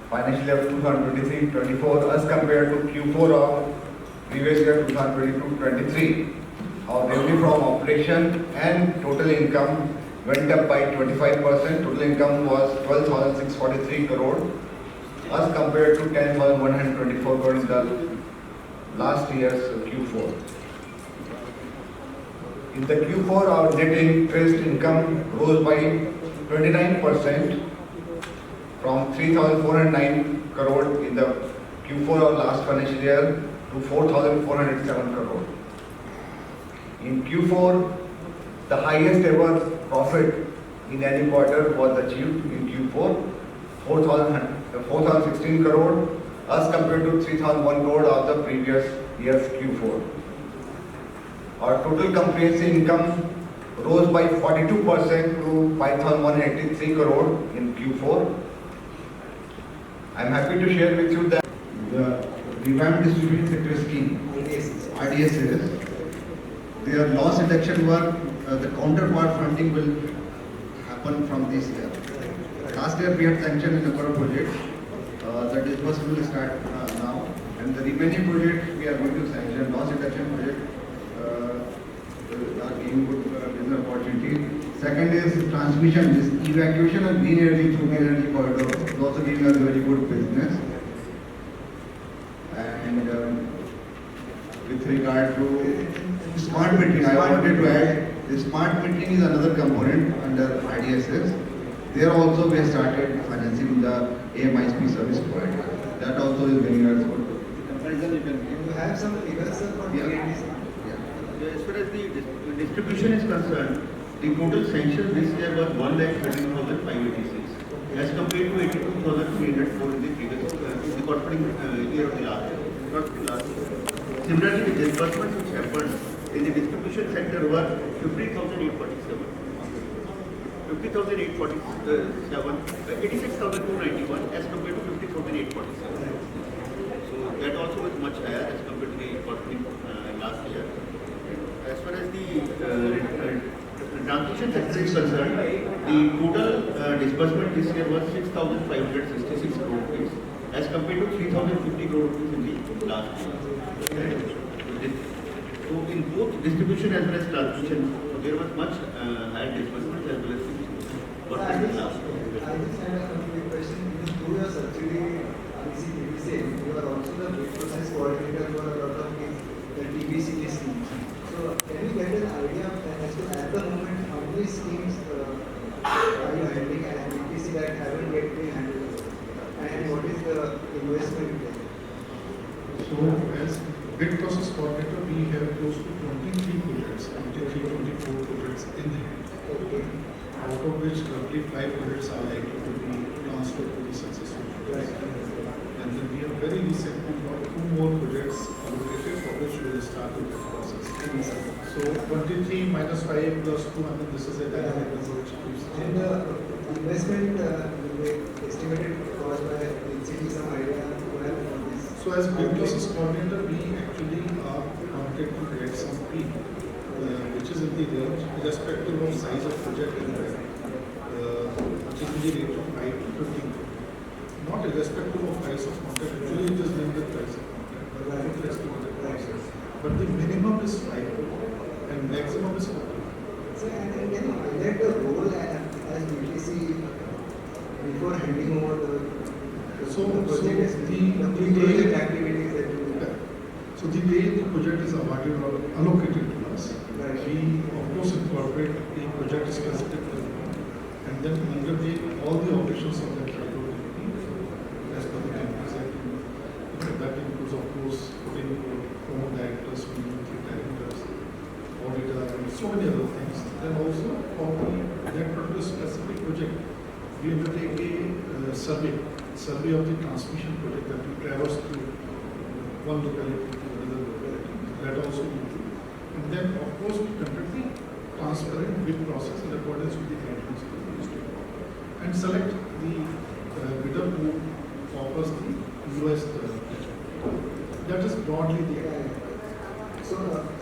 financial year 2023-24 as compared to Q4 of previous year 2022-23. Our revenue from operation and total income went up by 25%. Total income was 12,643 crore as compared to 10,124 crore in the last year's Q4. In the Q4, our net interest income rose by 29% from 3,409 crore in the Q4 of last financial year to 4,407 crore. In Q4, the highest ever profit in any quarter was achieved in Q4, 4,016 crore as compared to 3,001 crore of the previous year's Q4. Our total comprehensive income rose by 42% to 5,183 crore in Q4. I am happy to share with you that the revamped distribution sector scheme, RDSS, their loss reduction work, the counterpart funding will happen from this year. Last year we had sanctioned a number of projects. The disbursement will start now, and the remaining projects we are going to sanction. Loss reduction project are giving good business opportunity. Second is transmission. This evacuation of green energy through green energy corridor is also giving us very good business. And with regard to smart metering, I wanted to add, the smart metering is another component under IDSS. There also we have started financing the AMISP service provider. That also is bringing us good. Comparison you can give. You have some figures for Yeah. As far as the distribution is concerned, the total sanction this year was 1,13,586 as compared to 82,304 in the previous the corresponding year of the last year. Not the last year. Similarly, the disbursements which happened in the distribution sector were 50,847. 50,847, 86,291 as compared to 50,847. So that also is much higher as compared to the corresponding last year. As far as the transmission sector is concerned, the total disbursement this year was 6,566 crore rupees as compared to 3,050 crore rupees in the last year. So in both distribution as well as transmission, there was much higher disbursement as well as what was the last year. I just had a complete question. Through your subsidiary REC, you are also the bid process coordinator for a lot of the TBCT schemes. So can you get an idea as to at the moment how many schemes are you handling as BPC that haven't yet been handled, and what is the investment there? So as bid process coordinator, we have close to 23 projects, 24 projects in hand. Okay. Out of which roughly 5 projects are likely to be transferred to the successful projects. And then we have very recently got 2 more projects allocated for which we will start the bid process. So 23 minus 5 plus 2, I mean, this is a dynamic number which keeps And the investment estimated cost by NCT, some idea to have for this? So as bid process coordinator, we actually are wanted to get some peak, which is in the range, irrespective of size of project in that, which is in the range of 5 to 15 crore. Not irrespective of price of contract, actually it is linked with price of contract, but I think let's do the process. But the minimum is 5 crore and maximum is 4 crore. So, and can you highlight the role as BTC before handing over the project, the project activities that you do? So the way the project is awarded or allocated to us, Right. we of course incorporate the project specific development and then undertake all the operations of that railroad company as per the Companies Act. That includes of course putting former directors, military directors, auditor and so many other things. Then also for that particular specific project, we undertake a survey of the transmission project that we traverse through one locality to another locality. That also we do. And then of course we conduct the transparent bid process in accordance with the guidelines of the Ministry of Power and select the bidder who offers the lowest that is broadly the So,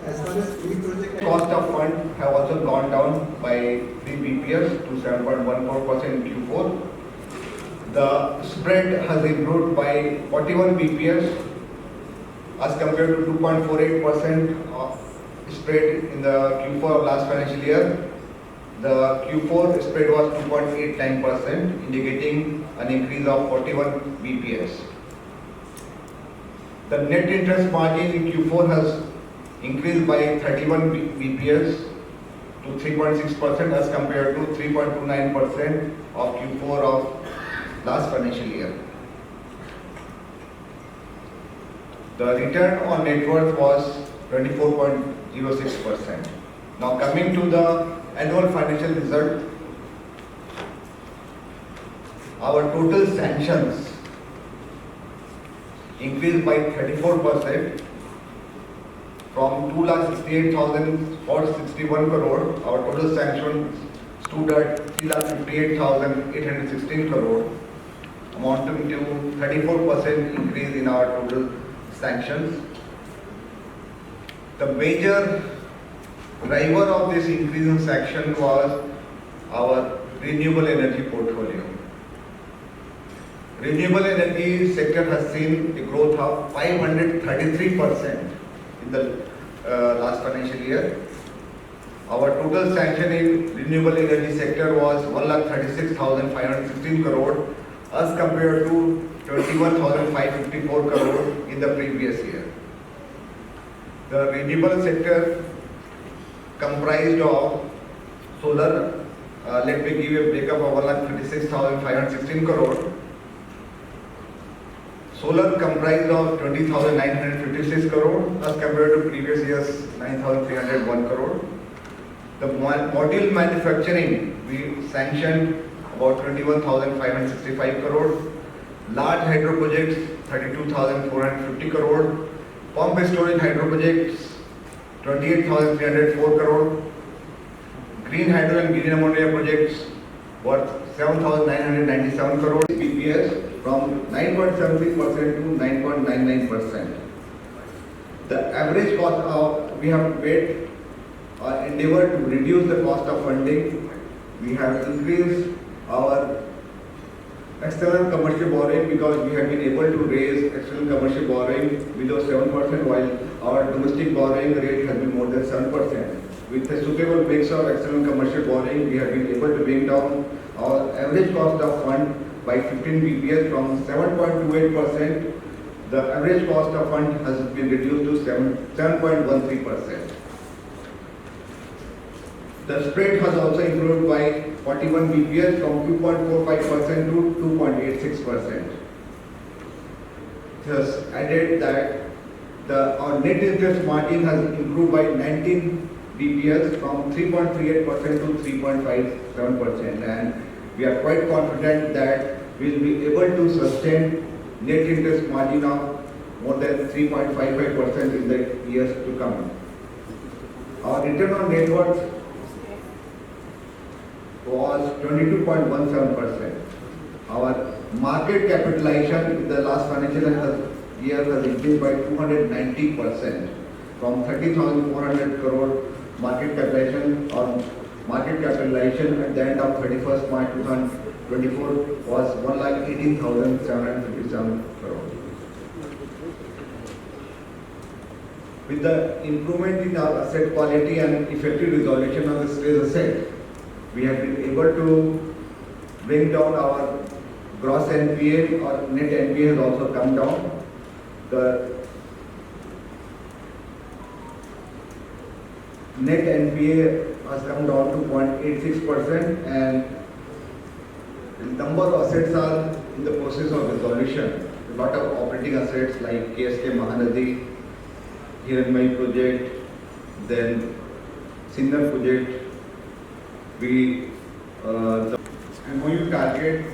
as far as pre-project Cost of fund have also gone down by 3 BPS to 7.14% in Q4. The spread has improved by 41 BPS as compared to 2.48% of spread in the Q4 of last financial year. The Q4 spread was 2.89%, indicating an increase of 41 BPS. The net interest margin in Q4 has increased by 31 BPS to 3.6% as compared to 3.29% of Q4 of last financial year. The return on net worth was 24.06%. Now coming to the annual financial result, our total sanctions increased by 34% from 2,68,461 crore. Our total sanctions stood at 3,58,816 crore, amounting to 34% increase in our total sanctions. The major driver of this increase in sanction was our renewable energy portfolio. Renewable energy sector has seen a growth of 533% in the last financial year. Our total sanction in renewable energy sector was 1,36,516 crore as compared to 21,554 crore in the previous year. The renewable sector comprised of solar, let me give you a breakup of 1,36,516 crore. Solar comprised of 20,956 crore as compared to previous year's 9,301 crore. The module manufacturing, we sanctioned about 21,565 crore. Large hydro projects, 32,450 crore. Pump storage hydro projects, 28,304 crore. Green hydro and green ammonia projects worth 7,997 crore. BPS from 9.73% to 9.99%. The average cost of, we have made endeavor to reduce the cost of funding. We have increased our external commercial borrowing because we have been able to raise external commercial borrowing below 7%, while our domestic borrowing rate has been more than 7%. With a suitable mix of external commercial borrowing, we have been able to bring down our average cost of fund by 15 BPS from 7.28%. The average cost of fund has been reduced to 7.13%. The spread has also improved by 41 BPS from 2.45% to 2.86%. It has added that our net interest margin has improved by 19 BPS from 3.38% to 3.57%, and we are quite confident that we will be able to sustain net interest margin of more than 3.55% in the years to come. Our return on net worth was 22.17%. Our market capitalization in the last financial year has increased by 290% from 30,400 crore market capitalization or market capitalization at the end of 31st March 2024 was 1,18,757 crore. With the improvement in our asset quality and effective resolution of the stressed asset, we have been able to bring down our gross NPA or net NPA has also come down. The net NPA has come down to 0.86%, and the number of assets are in the process of resolution. A lot of operating assets like KSK Mahanadi, Hiranmaye project, then Sinnar project. The MOU target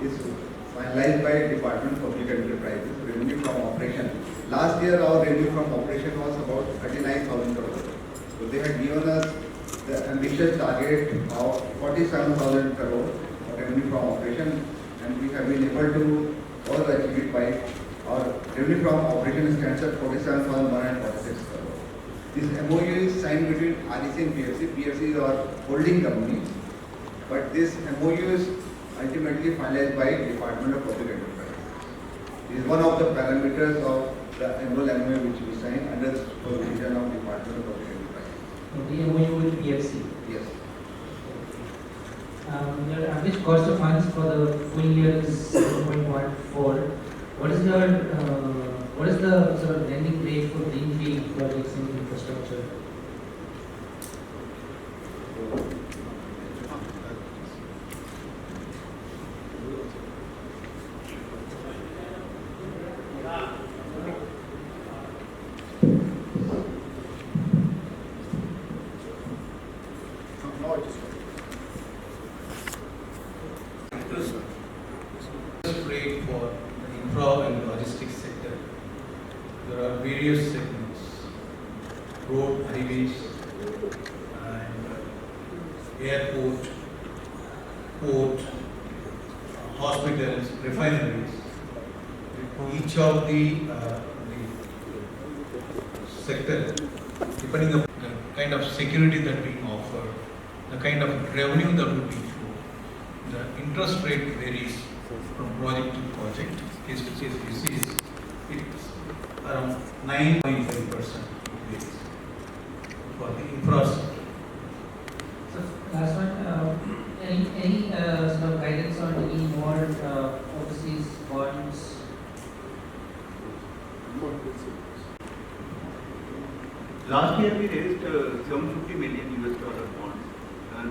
is finalized by Department of Public Enterprises. Revenue from operation. Last year our revenue from operation was about 39,000 crore. So they had given us the ambitious target of 47,000 crore revenue from operation, and we have been able to also achieve it by our revenue from operation stands at 47,146 crore. This MOU is signed between REC and PFC. PFC is our holding company, but this MOU is ultimately finalized by Department of Public Enterprise. This is one of the parameters of the annual MOU which we signed under the supervision of Department of Public Enterprise. The MOU with PFC. Yes. Your average cost of funds for the full year is 7.14. What is the sort of lending rate for greenfield projects in infrastructure? Interest rate for the infra and logistics sector. There are various segments, road, highways, and airport, port, hospitals, refineries. Each of the sector, depending on the kind of security that we offer, the kind of revenue that will be flow, the interest rate varies from project to project. Case to case basis, it's around 9.5% varies for the infrastructure. So last one, any sort of guidance on any more overseas bonds? Last year we raised 750 million US dollar bonds.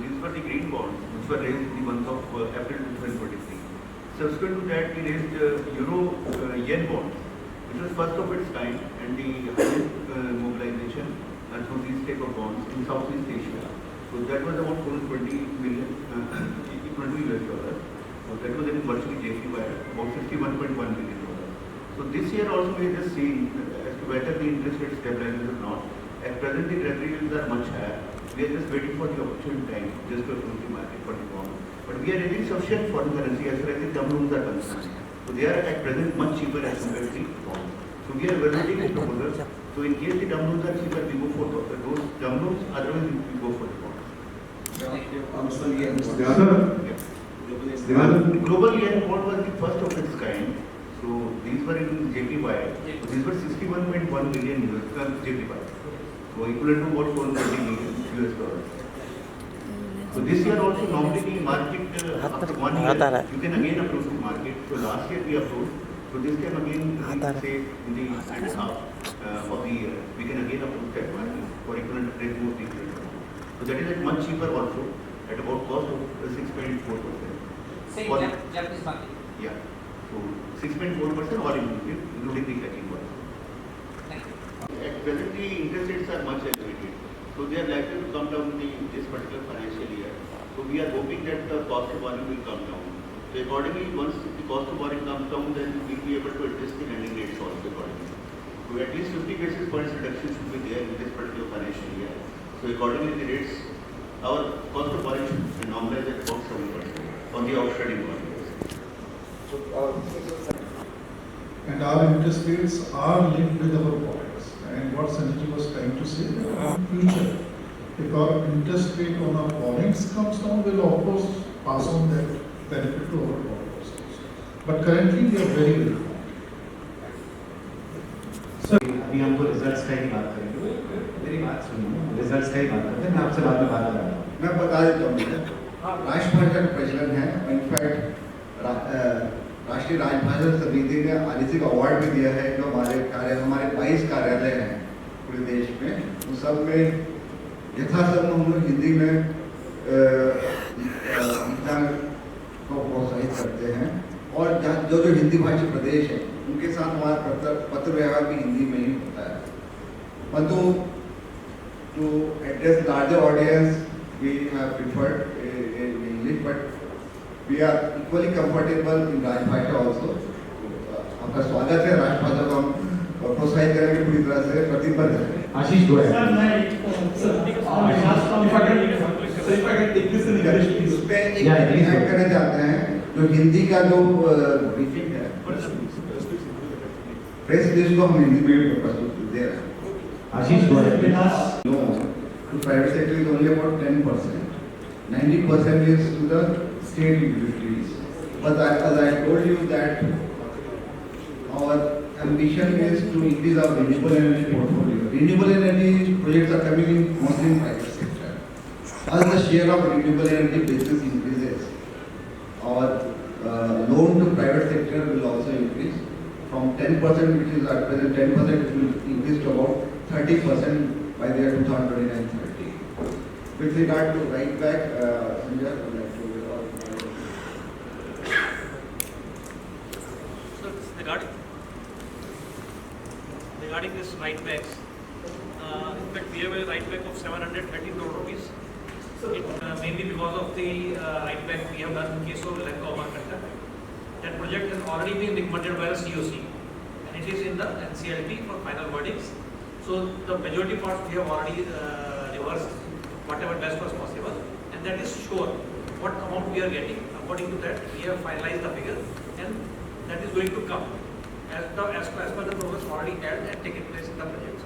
These were the green bonds which were raised in the month of April 2023. Subsequent to that we raised Euro Yen bonds, which was first of its kind and the highest mobilization through these type of bonds in Southeast Asia. So that was about 420 million equal to US dollars. So that was in virtually JP by about $61.1 million. So this year also we have just seen as to whether the interest rate stabilizes or not. At present the treasury yields are much higher. We are just waiting for the opportune time just to approach the market for the bond. But we are raising sufficient foreign currency as far as the term loans are concerned. So they are at present much cheaper as compared to the bonds. So we are evaluating the proposals. So in case the term loans are cheaper, we go for those term loans. Otherwise, we go for the bonds. The global yen bond was the first of its kind. So these were in JPY. So these were 61.1 million JPY. So equivalent to about 420 million US dollars. So this year also normally the market after 1 year you can again approach the market. So last year we approached. So this time again we say in the second half of the year we can again approach that market for equivalent rate more equivalent. So that is at much cheaper also at about cost of 6.4%. Same For- Japanese market. Yeah. So 6.4% all inclusive, including the tracking cost. Thank you. At present, the interest rates are much elevated. So they are likely to come down in this particular financial year. So we are hoping that the cost of borrowing will come down. So accordingly, once the cost of borrowing comes down, then we will be able to adjust the lending rates also accordingly. So at least 50 basis points reduction should be there in this particular financial year. So accordingly, the rates, our cost of borrowing should normalize at about 7% on the outstanding borrowings. And our interest rates are linked with our borrowings. And what Sanjay was trying to say, in future, if our interest rate on our borrowings comes down, we'll of course pass on that benefit to our borrowers. But currently we are very well. अभी हमको results का ही बात करेंगे। मेरी बात सुनिए, results का ही बात करते हैं। मैं आपसे बाद में बात कर रहा हूँ। मैं बता देता हूँ, राष्ट्रभाषा का प्रचलन है। इनफैक्ट राष्ट्रीय राजभाषा समिति ने आलिसी का अवार्ड भी दिया है। जो हमारे 22 कार्यालय हैं पूरे देश में, उन सब में यथासंभव हम लोग हिंदी में लिखना को प्रोत्साहित करते हैं। और जो जो हिंदी भाषी प्रदेश है उनके साथ हमारा पत्र व्यवहार भी हिंदी में ही होता है। परंतु to address larger audience we have preferred in English, but we are equally comfortable in राजभाषा also. आपका स्वागत है। राजभाषा को हम प्रोत्साहित करेंगे पूरी तरह से, प्रतिबद्ध है। आशीष गोयल। इस पे एक ऐड करना चाहते हैं, जो हिंदी का जो ब्रीफिंग है, प्रेस रिलीज को हम हिंदी में भी प्रस्तुत दे रहे हैं। Ashish Goyal. No, to private sector is only about 10%. 90% is to the state utilities. But as I told you that our ambition is to increase our renewable energy portfolio. Renewable energy projects are coming in mostly in private sector. As the share of renewable energy business increases, our loan to private sector will also increase from 10%, which is at present 10%, it will increase to about 30% by the year 2029-30. With regard to right back, Sanjay, would like to. So regarding this write backs, in fact we have a write back of 730 crore rupees. Mainly because of the write back we have done in case of Lanka Amarkantak. That project has already been recommended by the COC and it is in the NCLT for final verdicts. So the majority parts we have already reversed whatever best was possible, and that is sure what amount we are getting. According to that, we have finalized the figure, and that is going to come as per the progress already held and taken place in the project.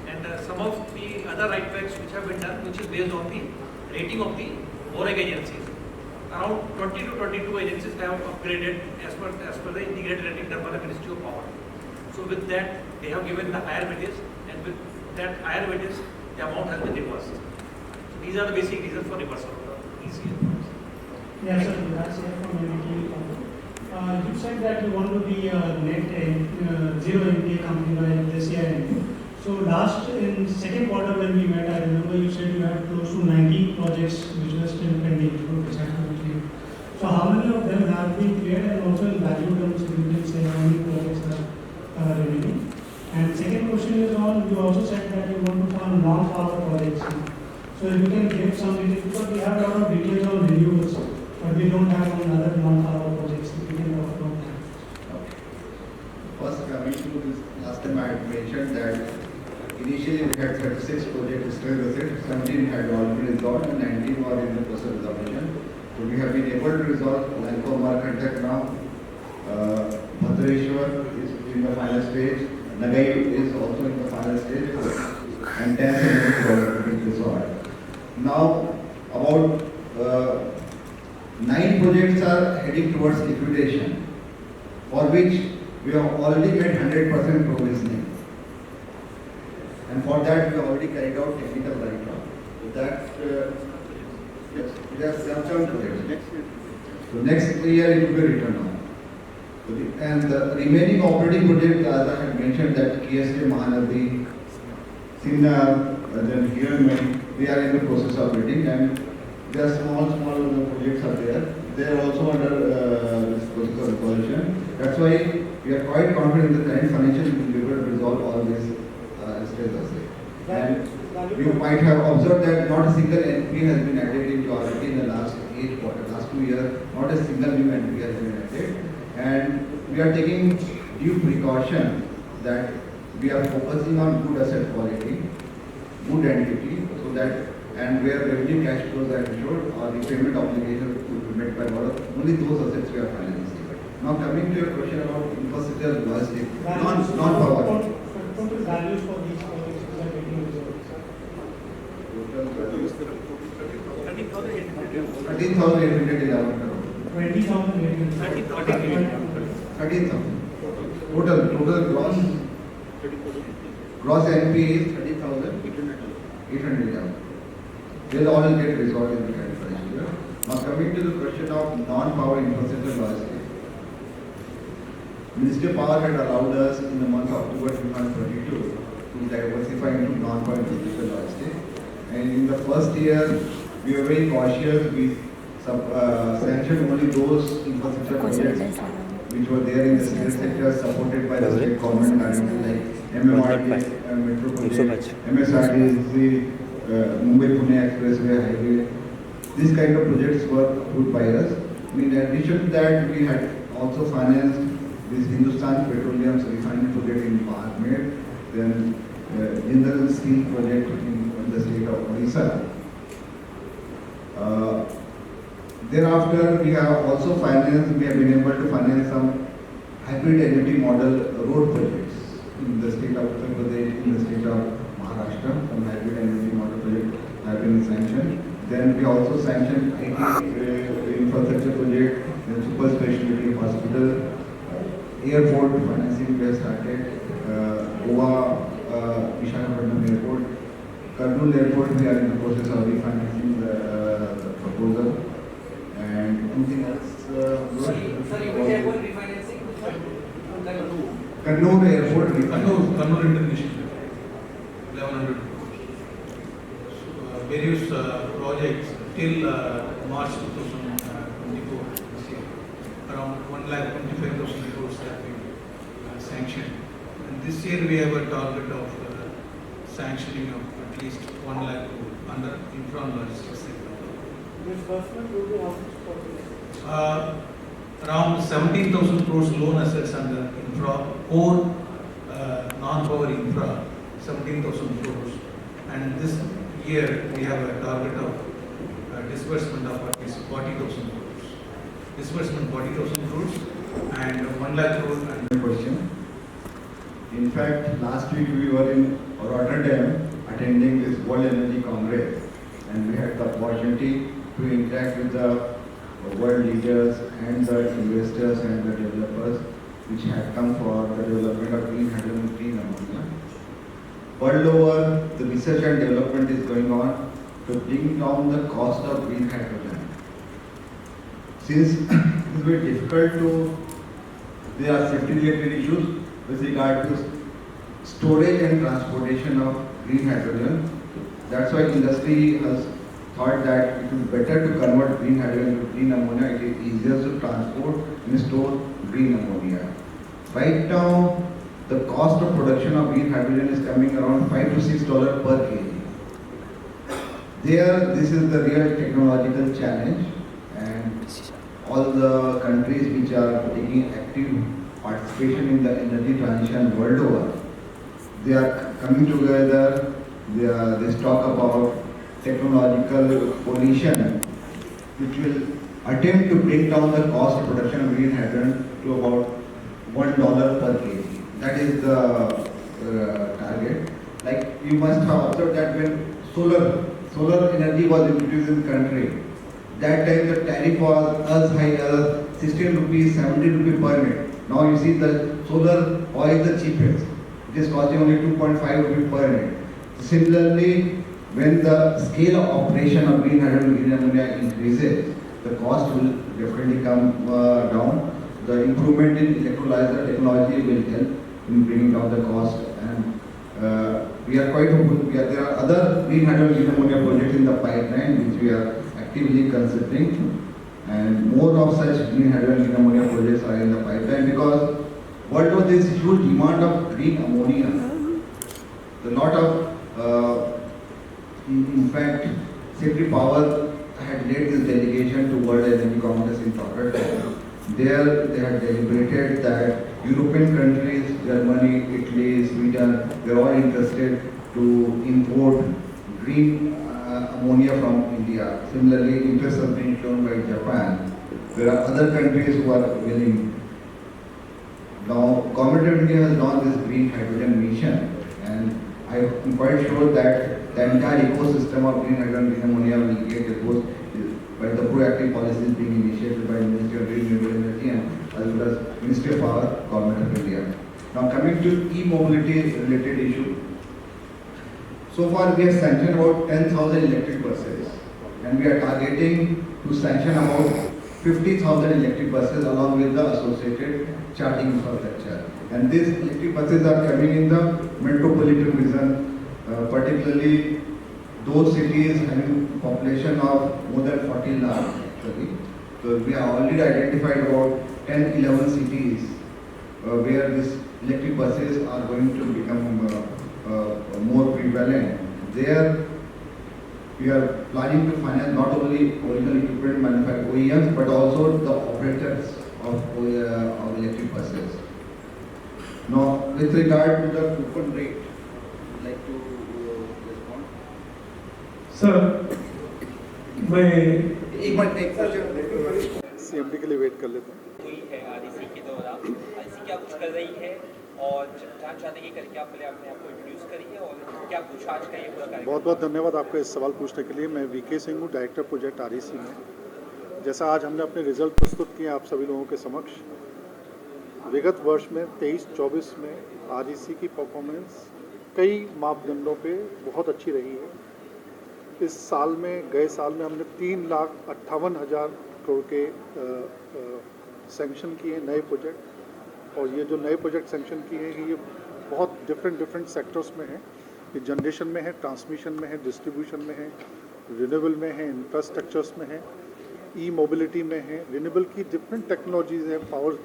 And some of the other write backs which have been done, which is based on the rating of the OREG agencies. Around 20 to 22 agencies have upgraded as per the integrated rating done by the Ministry of Power. So with that, they have given the higher weightage, and with that higher weightage, the amount has been reversed. So these are the basic reasons for reversal of the ECL. Yes, sir. That's it from MBT. You said that you want to be a net zero NPA company by this year. So in second quarter when we met, I remember you said you had close to 90 projects which were still pending. So how many of them have been cleared, and also in value terms, you can say how many projects are remaining? And second question is on, you also said that you want to fund non-power projects. So if you can give some details, because we have a lot of details on renewables, but we don't have on other non-power projects. If you can talk about that. First, coming to this, last time I had mentioned that initially we had 36 projects still assets, 17 had already resolved and 19 were in the process of resolution. So we have been able to resolve Lanka Amarkantak now. Bhadrashwar is in the final stage. Nagai is also in the final stage. And 10 have been resolved. Now, about 9 projects are heading towards liquidation, for which we have already made 100% provisioning. And for that, we have already carried out technical write-off. So that, yes, we have some projects. So next year it will be written on. And the remaining operating projects, as I had mentioned, that KSK Mahanadi, Sinna, then here we are in the process of bidding, and there are small projects are there. They are also under this process of resolution. That's why we are quite confident in the current financial year we will be able to resolve all these stages. And you might have observed that not a single NP has been added into RRT in the last 8 quarters, last 2 years. Not a single new NP has been added, and we are taking due precaution that we are focusing on good asset quality, good entity, so that, and where revenue cash flows are ensured or repayment obligations will be met by only those assets we are financing. Now coming to your question about infrastructure logistics, non-power. Total values for these projects which are getting resolved. 13,811 crore. 20,800. 13,000. Total gross NPA is 30,811. They'll all get resolved in the current financial year. Now coming to the question of non-power infrastructure logistics. Ministry of Power had allowed us in the month of October 2022 to diversify into non-power infrastructure logistics. And in the first year, we were very cautious. We sanctioned only those infrastructure projects which were there in the state sector, supported by the state government, like MMRT, Metro Project, MSRTC, Mumbai-Pune Expressway Highway. These kind of projects were approved by us. In addition to that, we had also financed this Hindustan Petroleum's refining project in Barmer, then Jindal Steel project in the state of Odisha. Thereafter, we have also financed, we have been able to finance some hybrid energy model road projects in the state of Uttar Pradesh, in the state of Maharashtra. Some hybrid energy model projects have been sanctioned. Then we also sanctioned IT infrastructure project, then super airport financing we have started. Goa, Visakhapatnam Airport. Kurnool Airport, we are in the process of refinancing the proposal. And anything else? Sorry, which airport refinancing? Kurnool Airport refinancing. Kannur International, 1100 crores. So, various projects till March 2024 this year, around 1,25,000 crores have been sanctioned. And this year we have a target of sanctioning of at least 1 lakh crore under infra and logistics sector. Disbursement will be how much for this? Around 17,000 crores loan assets under infra or non-power infra, 17,000 crores. And this year we have a target of disbursement of at least 40,000 crores. Disbursement 40,000 crores and 1 lakh crore. And Question. In fact, last week we were in Rotterdam attending this World Energy Congress, and we had the opportunity to interact with the world leaders and the investors and the developers which had come for the development of green hydrogen and clean ammonia. World over, the research and development is going on to bring down the cost of green hydrogen. Since it is very difficult to, there are safety related issues with regard to storage and transportation of green hydrogen. That's why industry has thought that it is better to convert green hydrogen to clean ammonia. It is easier to transport and store green ammonia. Right now, the cost of production of green hydrogen is coming around $5 to $6 per kg. There, this is the real technological challenge, and all the countries which are taking active participation in the energy transition world over, they are coming together. They talk about technological coalition which will attempt to bring down the cost of production of green hydrogen to about $1 per kg. That is the target. Like you must have observed that when solar energy was introduced in the country, that time the tariff was as high as 16 rupees, 17 rupees per unit. Now you see the solar oil is the cheapest. It is costing only 2.5 rupees per unit. Similarly, when the scale of operation of green hydrogen and green ammonia increases, the cost will definitely come down. The improvement in electrolyzer technology will help in bringing down the cost, and we are quite hopeful. There are other green hydrogen and green ammonia projects in the pipeline which we are actively considering, and more of such green hydrogen and green ammonia projects are in the pipeline because world over there is huge demand of green ammonia. A lot of in fact, Secretary Power had led this delegation to World Energy Congress in Rotterdam. There, they had deliberated that European countries, Germany, Italy, Sweden, they are all interested to import green ammonia from India. Similarly, interest has been shown by Japan. There are other countries who are willing. Now, Government of India has launched this green hydrogen mission, and I'm quite sure that the entire ecosystem of green hydrogen and green ammonia will get exposed by the proactive policies being initiated by Ministry of Renewable Energy and as well as Ministry of Power, Government of India. Now coming to e-mobility related issue. So far we have sanctioned about 10,000 electric buses, and we are targeting to sanction about 50,000 electric buses along with the associated charging infrastructure. And these electric buses are coming in the metropolitan region, particularly those cities having population of more than 40 lakh actually. So we have already identified about 10-11 cities where these electric buses are going to become more prevalent. There we are planning to finance not only original equipment manufacturers, OEMs, but also the operators of electric buses. Now, with regard to the coupon rate, would like to respond? Sir, मैं एक minute एक question CMD के लिए wait कर लेते हैं। हुई है आरईसी के दौरान, आरईसी क्या कुछ कर रही है और जान चाहते हैं कि करके आप पहले अपने आप को इंट्रोड्यूस करिए और क्या कुछ आज का ये पूरा कार्यक्रम। बहुत बहुत धन्यवाद आपका इस सवाल पूछने के लिए। मैं वीके सिंह हूँ, डायरेक्टर प्रोजेक्ट आरईसी में। जैसा आज हमने अपने रिजल्ट प्रस्तुत किए आप सभी लोगों के समक्ष, विगत वर्ष में 23-24 में REC की परफॉर्मेंस कई मापदंडों पे बहुत अच्छी रही है। इस साल में, गए साल में हमने 3,58,000 करोड़ के सैंक्शन किए नए प्रोजेक्ट, और ये जो नए प्रोजेक्ट सैंक्शन किए हैं ये बहुत डिफरेंट सेक्टर्स में हैं। ये जनरेशन में है, ट्रांसमिशन में है, डिस्ट्रीब्यूशन में है, रिन्यूएबल में है, इंफ्रास्ट्रक्चर्स में है, ई मोबिलिटी में है, रिन्यूएबल की डिफरेंट टेक्नोलॉजीज़ हैं, पावर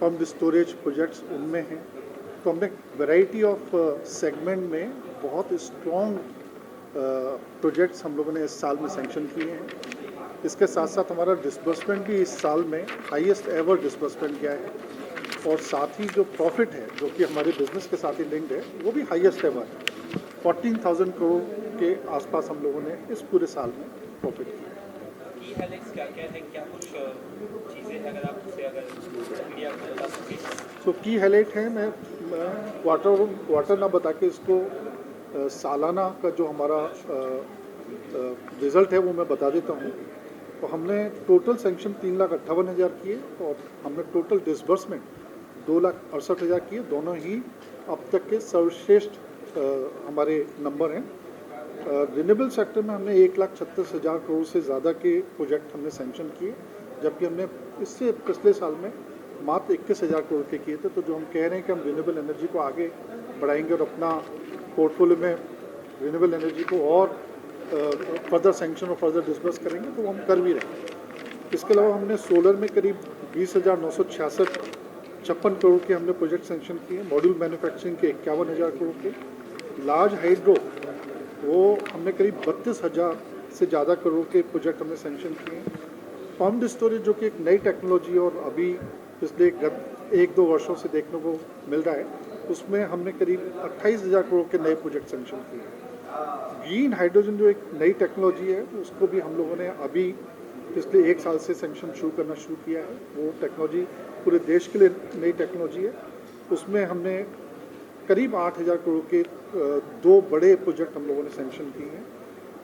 पम्प स्टोरेज प्रोजेक्ट्स उनमें हैं। तो हमने वैरायटी ऑफ सेगमेंट में बहुत स्ट्रॉन्ग प्रोजेक्ट्स हम लोगों ने इस साल में सैंक्शन किए हैं। इसके साथ साथ हमारा डिसबर्समेंट भी इस साल में हाईएस्ट एवर डिसबर्समेंट गया है, और साथ ही जो प्रॉफिट है जो कि हमारे बिजनेस के साथ ही लिंक्ड है वो भी हाईएस्ट एवर है। 14,000 करोड़ के आसपास हम लोगों ने इस पूरे साल में प्रॉफिट किया। की हाइलाइट्स क्या क्या है, क्या कुछ चीज़ें हैं अगर आप उससे अगर मीडिया को बता सकें? सो की हाईलाइट है, मैं क्वार्टर ना बता के इसको सालाना का जो हमारा रिज़ल्ट है वो मैं बता देता हूँ। तो हमने टोटल सैंक्शन 3,58,000 किए, और हमने टोटल डिसबर्समेंट 2,68,000 किए। दोनों ही अब तक के सर्वश्रेष्ठ हमारे नंबर हैं। रिन्यूएबल सेक्टर में हमने 1,36,000 करोड़ से ज़्यादा के प्रोजेक्ट हमने सैंक्शन किए, जबकि हमने इससे पिछले साल में मात्र 21,000 करोड़ के किए थे। तो जो हम कह रहे हैं कि हम रिन्यूएबल एनर्जी को आगे बढ़ाएंगे और अपना पोर्टफोलियो में रिन्यूएबल एनर्जी को और फर्दर सैंक्शन और फर्दर डिस्बर्स करेंगे, तो वो हम कर भी रहे हैं। इसके अलावा हमने सोलर में करीब 20,956 करोड़ के हमने प्रोजेक्ट सैंक्शन किए। मॉड्यूल मैन्युफैक्चरिंग के 51,000 करोड़ के। लार्ज हाइड्रो वो हमने करीब 32,000 से ज़्यादा करोड़ के प्रोजेक्ट हमने सैंक्शन किए। पम्प्ड स्टोरेज जो कि एक नई टेक्नोलॉजी और अभी पिछले 1-2 वर्षों से देखने को मिल रहा है, उसमें हमने करीब 28,000 करोड़ के नए प्रोजेक्ट सैंक्शन किए। ग्रीन हाइड्रोजन जो एक नई टेक्नोलॉजी है उसको भी हम लोगों ने अभी पिछले 1 साल से सैंक्शन शुरू करना शुरू किया है। वो टेक्नोलॉजी पूरे देश के लिए नई टेक्नोलॉजी है। उसमें हमने करीब 8,000 करोड़ के 2 बड़े प्रोजेक्ट हम लोगों ने सैंक्शन किए हैं।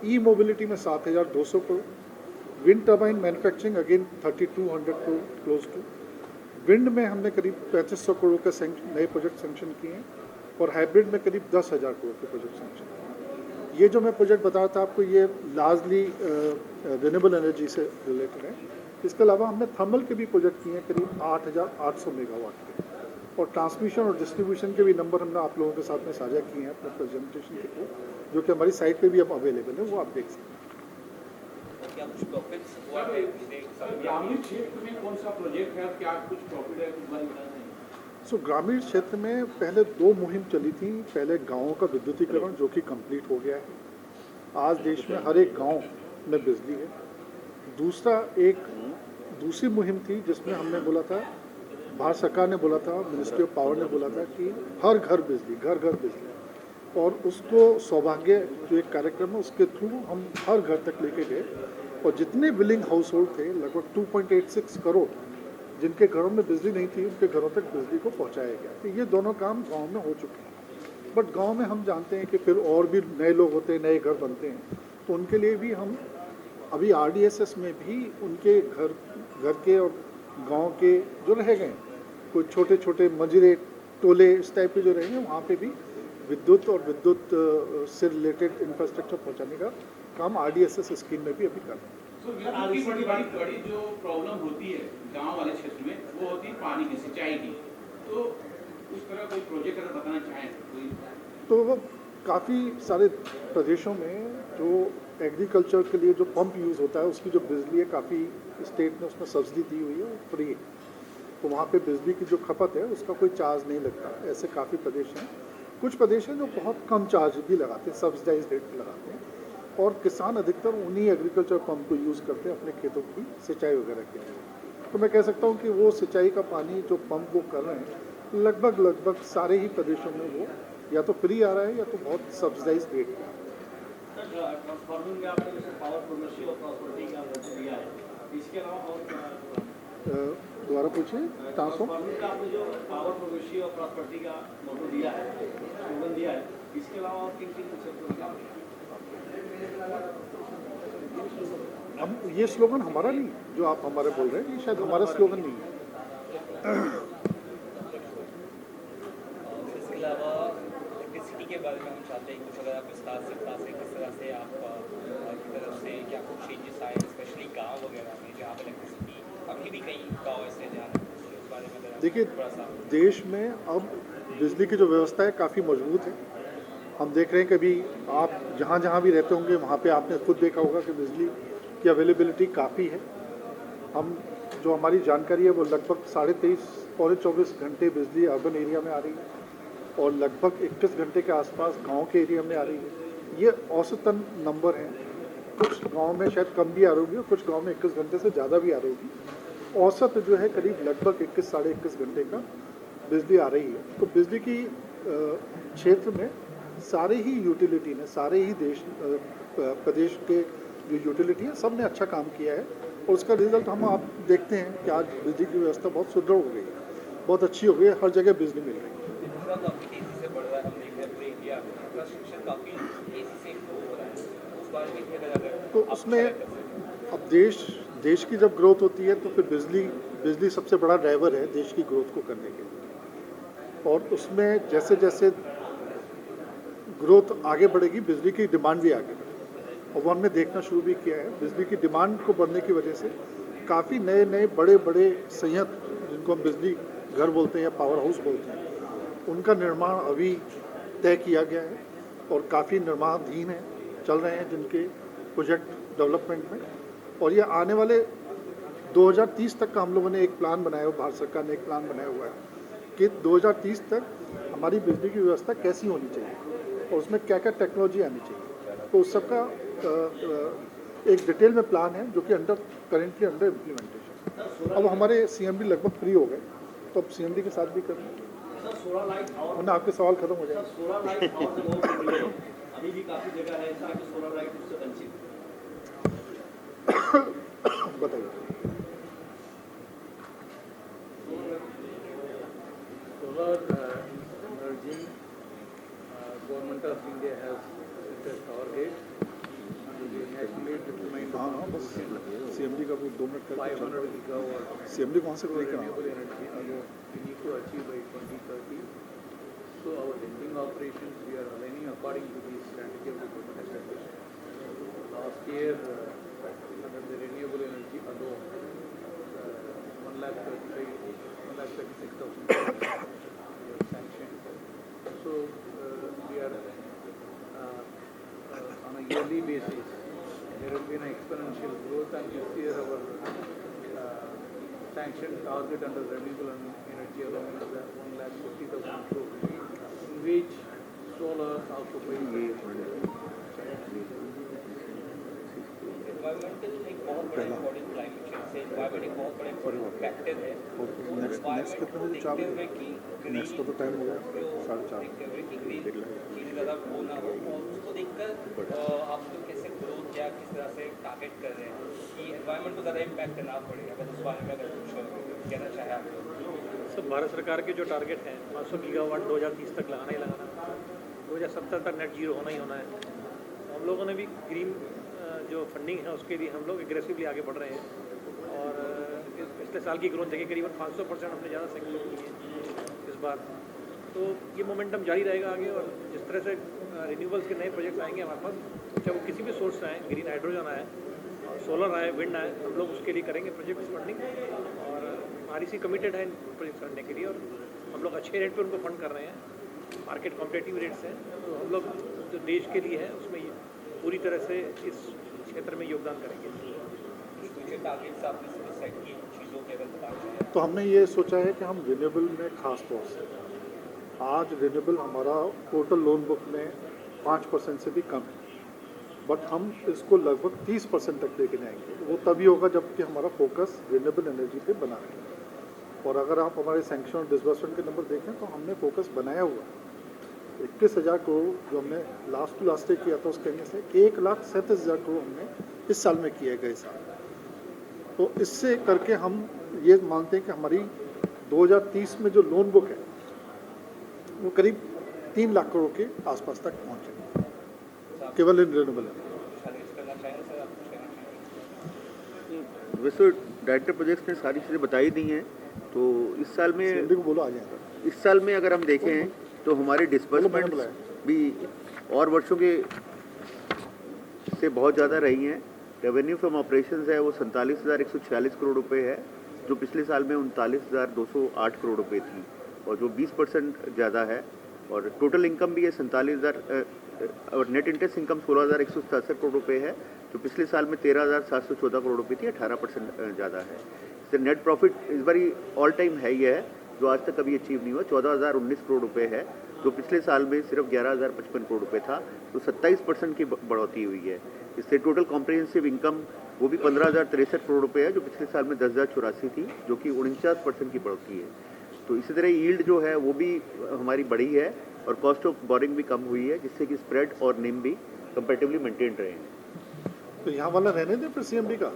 ई मोबिलिटी में 7,200 crore. Wind turbine manufacturing again 3,200 crore close to. Wind में हमने करीब 3,500 करोड़ के नए प्रोजेक्ट सैंक्शन किए हैं, और हाइब्रिड में करीब 10,000 करोड़ के प्रोजेक्ट सैंक्शन किए हैं। ये जो मैं प्रोजेक्ट बता रहा था आपको, ये लार्जली रिन्यूएबल एनर्जी से रिलेटेड है। इसके अलावा हमने थर्मल के भी प्रोजेक्ट किए हैं करीब 8,800 मेगावाट के, और ट्रांसमिशन और डिस्ट्रीब्यूशन के भी नंबर हमने आप लोगों के साथ में साझा किए हैं अपने प्रेजेंटेशन के थ्रू, जो कि हमारी साइट पे भी अब अवेलेबल है, वो आप देख सकते हैं। क्या कुछ प्रॉफिट्स हुआ है ग्रामीण क्षेत्र में कौन सा प्रोजेक्ट है, क्या कुछ प्रॉफिट है, कुछ बात बताना है? सो ग्रामीण क्षेत्र में पहले 2 मुहिम चली थी। पहले गाँवों का विद्युतीकरण जो कि कंप्लीट हो गया है। आज देश में हर एक गाँव में बिजली है। दूसरी मुहिम थी जिसमें हमने बोला था, भारत सरकार ने बोला था, मिनिस्ट्री ऑफ पावर ने बोला था कि हर घर बिजली, घर घर बिजली, और उसको सौभाग्य जो एक कार्यक्रम है उसके थ्रू हम हर घर तक लेके गए, और जितने बिलिंग हाउस होल्ड थे लगभग 2.86 करोड़ जिनके घरों में बिजली नहीं थी उनके घरों तक बिजली को पहुंचाया गया। तो ये दोनों काम गांव में हो चुके हैं। बट गांव में हम जानते हैं कि फिर और भी नए लोग होते हैं, नए घर बनते हैं, तो उनके लिए भी हम अभी RDSS में भी उनके घर के और गांव के जो रह गए, कोई छोटे छोटे मजरे टोले इस टाइप के जो रहे हैं, वहाँ पे भी विद्युत और विद्युत से रिलेटेड इंफ्रास्ट्रक्चर पहुँचाने का काम RDSS स्कीम में भी अभी कर रहे हैं। आपकी बड़ी जो प्रॉब्लम होती है गांव वाले क्षेत्र में वो होती है पानी की, सिंचाई की। तो उस तरह कोई प्रोजेक्ट अगर बताना चाहें कोई? तो वो काफ़ी सारे प्रदेशों में जो एग्रीकल्चर के लिए जो पंप यूज़ होता है उसकी जो बिजली है, काफ़ी स्टेट ने उसमें सब्सिडी दी हुई है, वो फ्री है। तो वहाँ पे बिजली की जो खपत है उसका कोई चार्ज नहीं लगता। ऐसे काफ़ी प्रदेश हैं। कुछ प्रदेश हैं जो बहुत कम चार्ज भी लगाते हैं, सब्सिडाइज रेट पर लगाते हैं, और किसान अधिकतर उन्हीं एग्रीकल्चर पंप को यूज़ करते हैं अपने खेतों की सिंचाई वगैरह के लिए। तो मैं कह सकता हूँ कि वो सिंचाई का पानी जो पंप वो कर रहे हैं लगभग सारे ही प्रदेशों में वो या तो फ्री आ रहा है या तो बहुत सब्सिडाइज रेट पे आ रहा है। ट्रांसफार्मर में आपने जैसे पावर प्रोग्रेसिव और प्रॉपर्टी का दिया है, इसके अलावा और दोबारा पूछिए। ट्रांसफार्मर का आपने जो पावर प्रोग्रेसिव और प्रॉपर्टी का मोटो दिया है, स्लोगन दिया है, इसके अलावा और किन सेक्टरों का? हम ये स्लोगन हमारा नहीं, जो आप हमारे बोल रहे हैं, ये शायद हमारा स्लोगन नहीं है। इसके अलावा इलेक्ट्रिसिटी के बारे में हम चाहते हैं कुछ अगर आप विस्तार से बता सकें किस तरह से आप की तरफ से क्या कुछ चेंजेस आए स्पेशली गांव वगैरह में जहाँ पर इलेक्ट्रिसिटी अभी भी कई गाँव ऐसे जहाँ उस बारे में अगर देखिए, थोड़ा सा देश में अब बिजली की जो व्यवस्था है काफ़ी मजबूत है। हम देख रहे हैं कि अभी आप जहाँ जहाँ भी रहते होंगे वहाँ पे आपने खुद देखा होगा कि बिजली की अवेलेबिलिटी काफ़ी है। हम जो हमारी जानकारी है वो लगभग 23.5 पौने 24 घंटे बिजली अर्बन एरिया में आ रही है और लगभग 21 घंटे के आसपास गांव के एरिया में आ रही है। ये औसतन नंबर हैं। कुछ गांव में शायद कम भी आ रही होगी और कुछ गांव में 21 घंटे से ज़्यादा भी आ रही होगी। औसत जो है करीब लगभग 21 साढ़े 21 घंटे का बिजली आ रही है। तो बिजली की क्षेत्र में सारे ही यूटिलिटी ने, सारे ही प्रदेश के जो यूटिलिटी है सब ने अच्छा काम किया है और उसका रिजल्ट हम आप देखते हैं कि आज बिजली की व्यवस्था बहुत सुदृढ़ हो गई है, बहुत अच्छी हो गई है, हर जगह बिजली मिल रही है। दूसरा काफ़ी तेज़ी से बढ़ रहा है, हम देख रहे हैं पूरे इंडिया में इंफ्रास्ट्रक्चर काफ़ी तेज़ी से इम्प्रूव हो रहा है, उस बारे में फिर अगर तो उसमें अब देश की जब ग्रोथ होती है तो फिर बिजली सबसे बड़ा ड्राइवर है देश की ग्रोथ को करने के लिए। और उसमें जैसे जैसे ग्रोथ आगे बढ़ेगी बिजली की डिमांड भी आगे बढ़ेगी और वो हमने देखना शुरू भी किया है। बिजली की डिमांड को बढ़ने की वजह से काफ़ी नए नए बड़े बड़े संयंत्र जिनको हम बिजली घर बोलते हैं या पावर हाउस बोलते हैं, उनका निर्माण अभी तय किया गया है और काफ़ी निर्माणाधीन है, चल रहे हैं जिनके प्रोजेक्ट डेवलपमेंट में। और ये आने वाले 2030 तक का हम लोगों ने एक प्लान बनाया हुआ, भारत सरकार ने एक प्लान बनाया हुआ है कि 2030 तक हमारी बिजली की व्यवस्था कैसी होनी चाहिए और उसमें क्या क्या टेक्नोलॉजी आनी चाहिए। तो उस सबका एक डिटेल में प्लान है जो कि करेंटली अंडर इम्प्लीमेंटेशन। अब हमारे CMD लगभग फ्री हो गए तो अब CMD के साथ भी कर वरना आपके सवाल खत्म हो जाएगा। अभी भी काफ़ी जगह है ऐसा कि सोलर लाइट उससे वंचित बताइए। Solar energy, Government of India has set a target to be nationally determined हाँ बस CMD का वो 2 मिनट कर 500 gigawatt CMD कौन से for तरीके का renewable energy alone we need to achieve by 2030. So our lending operations we are aligning according to the strategy of the government established. Last year under the renewable energy alone 1,36,000 were sanctioned. So we are on a yearly basis there has been an exponential growth and this year our sanction target under renewable energy alone is 1,50,000 crore, in which solar occupies environmental एक बहुत बड़ा important climate change से environment एक बहुत बड़ा important factor है। Next कितने बजे? 4 बजे। नेक्स्ट का तो टाइम हो गया 4:30। चीज़ ज़्यादा वो ना हो और उसको देखकर आप लोग कैसे ग्रोथ या किस तरह से टारगेट कर रहे हैं कि एनवायरमेंट को ज़्यादा इम्पैक्ट ना पड़े, अगर उस बारे में अगर कुछ कहना चाहें आप लोग। सब भारत सरकार के जो टारगेट हैं 500 गीगावाट 2030 तक लगाना ही लगाना है, 2070 तक नेट जीरो होना ही होना है। हम लोगों ने भी ग्रीन जो फंडिंग है उसके लिए हम लोग एग्रेसिवली आगे बढ़ रहे हैं और पिछले साल की ग्रोथ देखिए करीबन 500% हमने ज़्यादा सेक्टर की है इस बार। तो ये मोमेंटम जारी रहेगा आगे और जिस तरह से रिन्यूएबल्स के नए प्रोजेक्ट्स आएंगे हमारे पास, चाहे वो किसी भी सोर्स से आए, ग्रीन हाइड्रोजन आए, सोलर आए, विंड आए, हम लोग उसके लिए करेंगे प्रोजेक्ट फंडिंग और REC कमिटेड है इन प्रोजेक्ट करने के लिए और हम लोग अच्छे रेट पर उनको फंड कर रहे हैं, मार्केट कॉम्पिटेटिव रेट्स हैं। तो हम लोग जो देश के लिए है उसमें पूरी तरह से इस क्षेत्र में योगदान करेंगे। तो हमने ये सोचा है कि हम रिन्यूएबल में खास तौर से आज रिन्यूएबल हमारा टोटल लोन बुक में 5% से भी कम है, बट हम इसको लगभग 30% तक लेके जाएंगे। वो तभी होगा जबकि हमारा फोकस रिन्यूएबल एनर्जी पे बना है। और अगर आप हमारे सैंक्शन और डिसबर्समेंट के नंबर देखें तो हमने फोकस बनाया हुआ 21,000 करोड़ जो हमने लास्ट ईयर किया था उसके कहने से 1,37,000 करोड़ हमने इस साल में किए गए साल। तो इससे करके हम ये मानते हैं कि हमारी 2030 में जो लोन बुक है वो करीब 3 लाख करोड़ के आसपास तक पहुँचे केवल इन रिन्यूएबल है। वैसे डायरेक्टर प्रोजेक्ट्स ने सारी चीज़ें बताई दी हैं। तो इस साल में बोलो आ जाएगा। इस साल में अगर हम देखें तो हमारे डिस्बर्समेंट भी और वर्षों के से बहुत ज़्यादा रही हैं। रेवेन्यू फ्रॉम ऑपरेशंस है वो 47,146 करोड़ रुपए है, जो पिछले साल में 39,208 करोड़ रुपए थी, और जो 20% ज़्यादा है। और टोटल इनकम भी है 47,000 और नेट इंटरेस्ट इनकम 16,167 करोड़ रुपए है, जो पिछले साल में 13,714 करोड़ रुपए थी, 18% ज़्यादा है। इससे नेट प्रॉफिट इस बारी ऑल टाइम है ही है, जो आज तक कभी अचीव नहीं हुआ, 14,019 करोड़ रुपए है, जो पिछले साल में सिर्फ 11,055 करोड़ रुपए था, तो 27% की बढ़ोतरी हुई है। इससे टोटल कॉम्प्रिहेंसिव इनकम वो भी 15,063 करोड़ रुपए है, जो पिछले साल में 10,084 थी, जो कि 49% की बढ़ोतरी है। तो इसी तरह यील्ड जो है वो भी हमारी बढ़ी है, और कॉस्ट ऑफ बोरिंग भी कम हुई है, जिससे कि स्प्रेड और निम भी कंपैरेटिवली मेंटेन रहे हैं। तो यहाँ वाला रहने दे फिर CMD का।